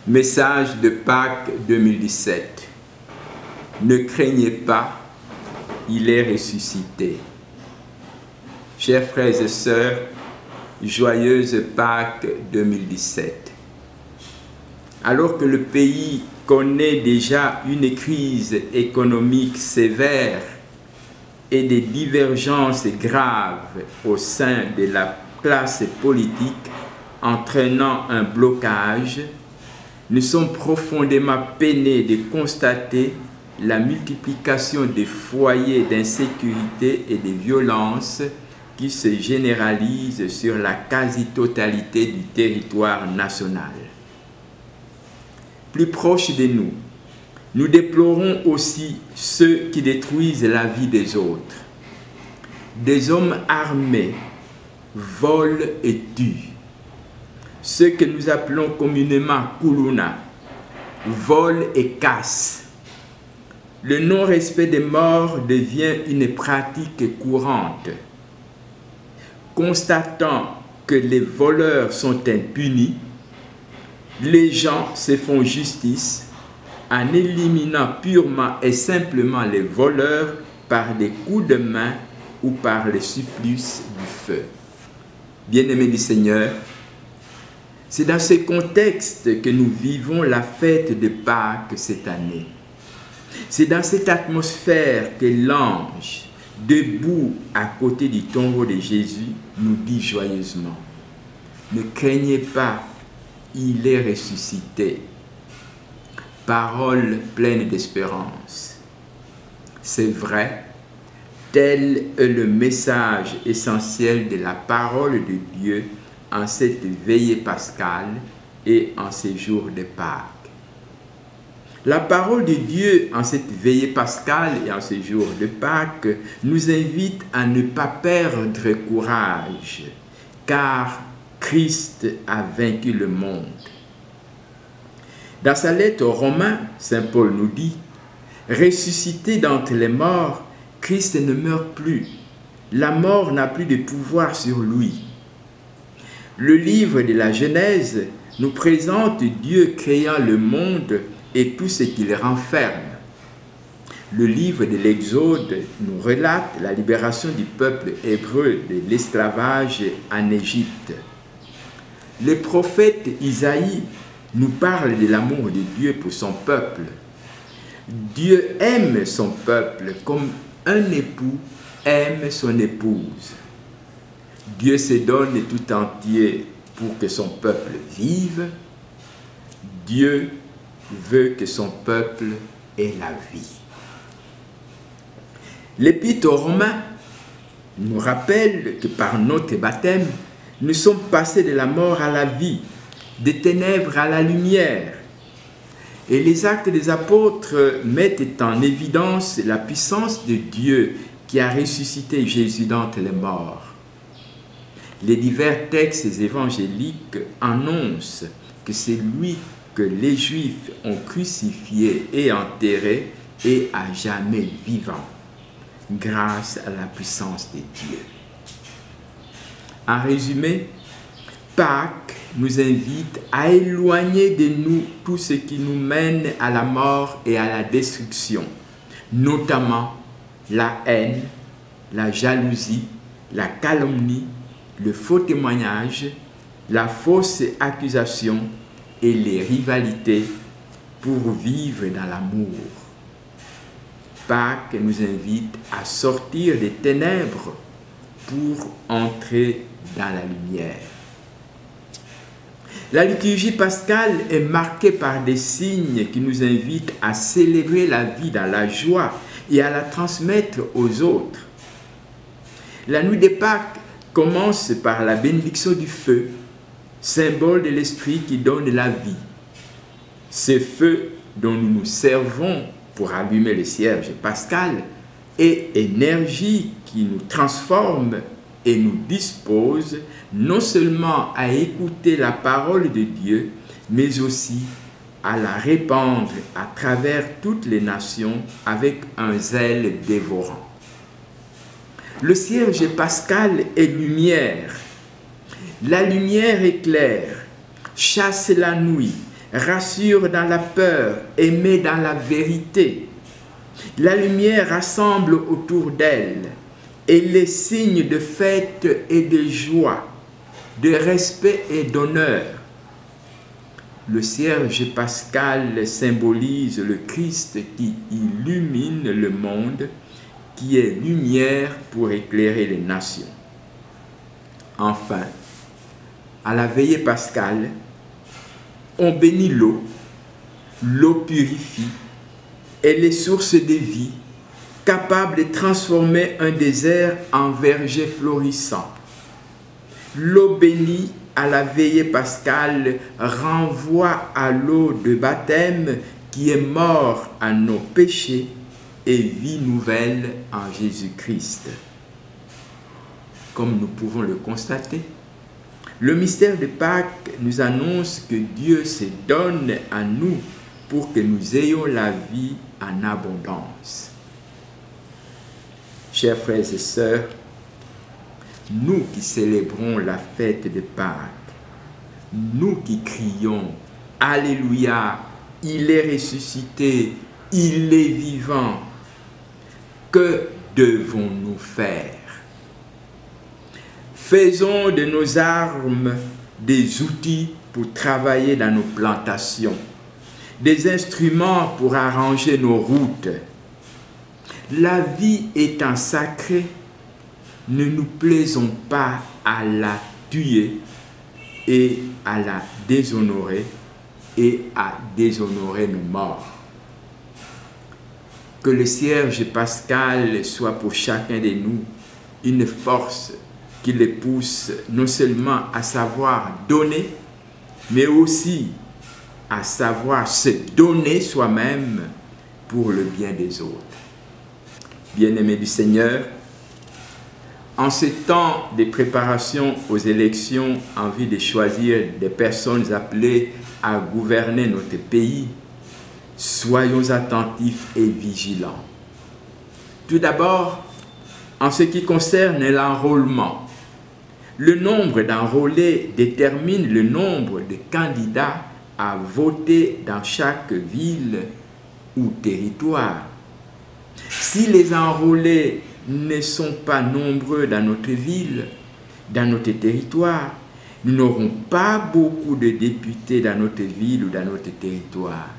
Message de Pâques 2017. Ne craignez pas, il est ressuscité. Chers frères et sœurs, joyeuse Pâques 2017. Alors que le pays connaît déjà une crise économique sévère et des divergences graves au sein de la classe politique entraînant un blocage, nous sommes profondément peinés de constater la multiplication des foyers d'insécurité et de violence qui se généralisent sur la quasi-totalité du territoire national. Plus proche de nous, nous déplorons aussi ceux qui détruisent la vie des autres. Des hommes armés volent et tuent. Ceux que nous appelons communément Kuluna volent et cassent. Le non-respect des morts devient une pratique courante. Constatant que les voleurs sont impunis, les gens se font justice en éliminant purement et simplement les voleurs par des coups de main ou par le supplice du feu. Bien-aimés du Seigneur, c'est dans ce contexte que nous vivons la fête de Pâques cette année. C'est dans cette atmosphère que l'ange, debout à côté du tombeau de Jésus, nous dit joyeusement: ne craignez pas, il est ressuscité. Parole pleine d'espérance. C'est vrai, tel est le message essentiel de la parole de Dieu en cette veillée pascale et en ces jours de Pâques. La parole de Dieu en cette veillée pascale et en ces jours de Pâques nous invite à ne pas perdre courage, car Christ a vaincu le monde. Dans sa lettre aux Romains, Saint Paul nous dit: ressuscité d'entre les morts, Christ ne meurt plus. La mort n'a plus de pouvoir sur lui. Le livre de la Genèse nous présente Dieu créant le monde et tout ce qu'il renferme. Le livre de l'Exode nous relate la libération du peuple hébreu de l'esclavage en Égypte. Le prophète Isaïe nous parle de l'amour de Dieu pour son peuple. Dieu aime son peuple comme un époux aime son épouse. Dieu se donne tout entier pour que son peuple vive. Dieu veut que son peuple ait la vie. L'Épître aux Romains nous rappelle que par notre baptême, nous sommes passés de la mort à la vie, des ténèbres à la lumière. Et les actes des apôtres mettent en évidence la puissance de Dieu qui a ressuscité Jésus d'entre les morts. Les divers textes évangéliques annoncent que c'est lui que les Juifs ont crucifié et enterré et à jamais vivant, grâce à la puissance de Dieu. En résumé, Pâques nous invite à éloigner de nous tout ce qui nous mène à la mort et à la destruction, notamment la haine, la jalousie, la calomnie, le faux témoignage, la fausse accusation et les rivalités pour vivre dans l'amour. Pâques nous invite à sortir des ténèbres pour entrer dans la lumière. La liturgie pascale est marquée par des signes qui nous invitent à célébrer la vie dans la joie et à la transmettre aux autres. La nuit des Pâques commence par la bénédiction du feu, symbole de l'esprit qui donne la vie. Ce feu dont nous nous servons pour allumer le cierge pascal est énergie qui nous transforme et nous dispose non seulement à écouter la parole de Dieu, mais aussi à la répandre à travers toutes les nations avec un zèle dévorant. Le cierge pascal est lumière. La lumière éclaire, chasse la nuit, rassure dans la peur et met dans la vérité. La lumière rassemble autour d'elle et les signes de fête et de joie, de respect et d'honneur. Le cierge pascal symbolise le Christ qui illumine le monde, qui est lumière pour éclairer les nations. Enfin, à la veillée pascale, on bénit l'eau. L'eau purifie. Elle est source de vie, capable de transformer un désert en verger florissant. L'eau bénie à la veillée pascale renvoie à l'eau de baptême qui est mort à nos péchés et vie nouvelle en Jésus-Christ. Comme nous pouvons le constater, le mystère de Pâques nous annonce que Dieu se donne à nous pour que nous ayons la vie en abondance. Chers frères et sœurs, nous qui célébrons la fête de Pâques, nous qui crions « Alléluia, il est ressuscité, il est vivant », que devons-nous faire? Faisons de nos armes des outils pour travailler dans nos plantations, des instruments pour arranger nos routes. La vie étant sacrée, ne nous plaisons pas à la tuer et à la déshonorer et à déshonorer nos morts. Que le cierge pascal soit pour chacun de nous une force qui les pousse non seulement à savoir donner, mais aussi à savoir se donner soi-même pour le bien des autres. Bien-aimés du Seigneur, en ce temps de préparation aux élections en vue de choisir des personnes appelées à gouverner notre pays, soyons attentifs et vigilants. Tout d'abord, en ce qui concerne l'enrôlement, le nombre d'enrôlés détermine le nombre de candidats à voter dans chaque ville ou territoire. Si les enrôlés ne sont pas nombreux dans notre ville, dans notre territoire, nous n'aurons pas beaucoup de députés dans notre ville ou dans notre territoire.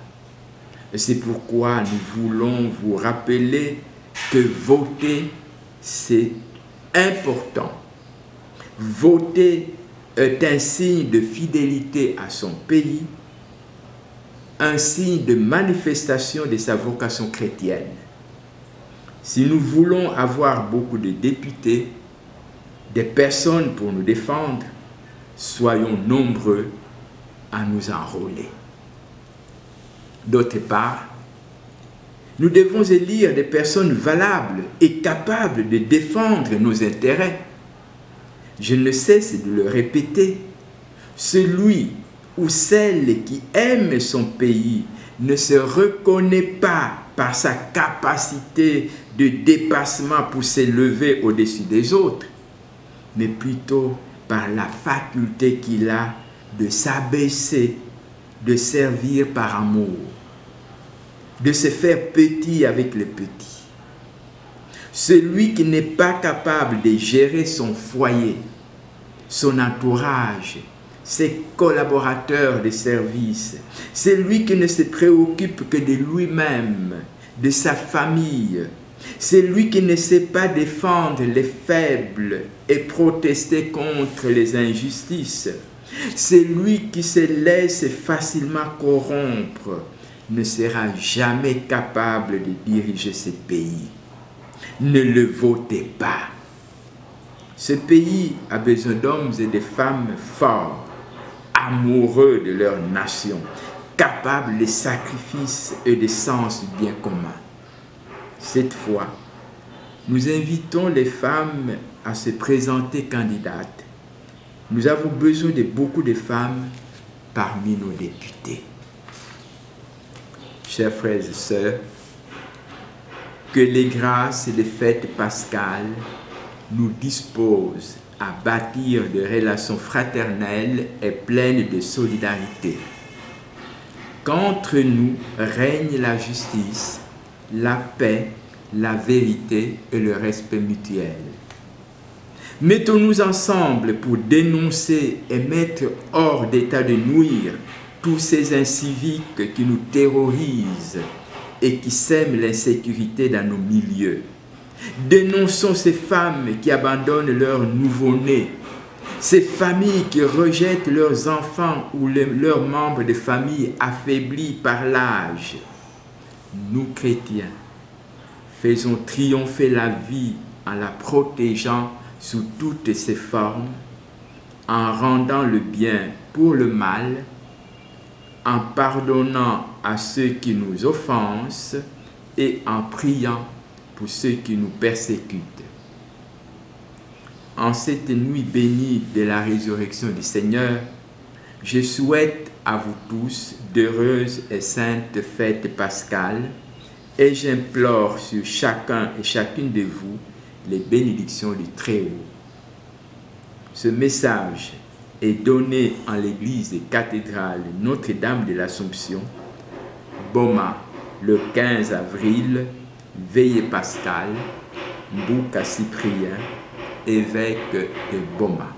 C'est pourquoi nous voulons vous rappeler que voter, c'est important. Voter est un signe de fidélité à son pays, un signe de manifestation de sa vocation chrétienne. Si nous voulons avoir beaucoup de députés, des personnes pour nous défendre, soyons nombreux à nous enrôler. D'autre part, nous devons élire des personnes valables et capables de défendre nos intérêts. Je ne cesse de le répéter, celui ou celle qui aime son pays ne se reconnaît pas par sa capacité de dépassement pour s'élever au-dessus des autres, mais plutôt par la faculté qu'il a de s'abaisser, de servir par amour, de se faire petit avec les petits. Celui qui n'est pas capable de gérer son foyer, son entourage, ses collaborateurs de service, celui qui ne se préoccupe que de lui-même, de sa famille, celui qui ne sait pas défendre les faibles et protester contre les injustices, celui qui se laisse facilement corrompre, ne sera jamais capable de diriger ce pays. Ne le votez pas. Ce pays a besoin d'hommes et de femmes forts, amoureux de leur nation, capables de sacrifices et de sens du bien commun. Cette fois, nous invitons les femmes à se présenter candidates. Nous avons besoin de beaucoup de femmes parmi nos députés. Chers frères et sœurs, que les grâces et les fêtes pascales nous disposent à bâtir des relations fraternelles et pleines de solidarité. qu'entre nous règne la justice, la paix, la vérité et le respect mutuel. Mettons-nous ensemble pour dénoncer et mettre hors d'état de nuire tous ces inciviques qui nous terrorisent et qui sèment l'insécurité dans nos milieux. Dénonçons ces femmes qui abandonnent leurs nouveau-nés, ces familles qui rejettent leurs enfants ou leurs membres de famille affaiblis par l'âge. Nous, chrétiens, faisons triompher la vie en la protégeant sous toutes ses formes, en rendant le bien pour le mal, en pardonnant à ceux qui nous offensent et en priant pour ceux qui nous persécutent. En cette nuit bénie de la résurrection du Seigneur, je souhaite à vous tous d'heureuses et saintes fêtes pascales et j'implore sur chacun et chacune de vous les bénédictions du Très-Haut. Ce message est donné en l'église cathédrale Notre-Dame de l'Assomption, Boma, le 15 avril, veillée pascale, Mbouka Cyprien, évêque de Boma.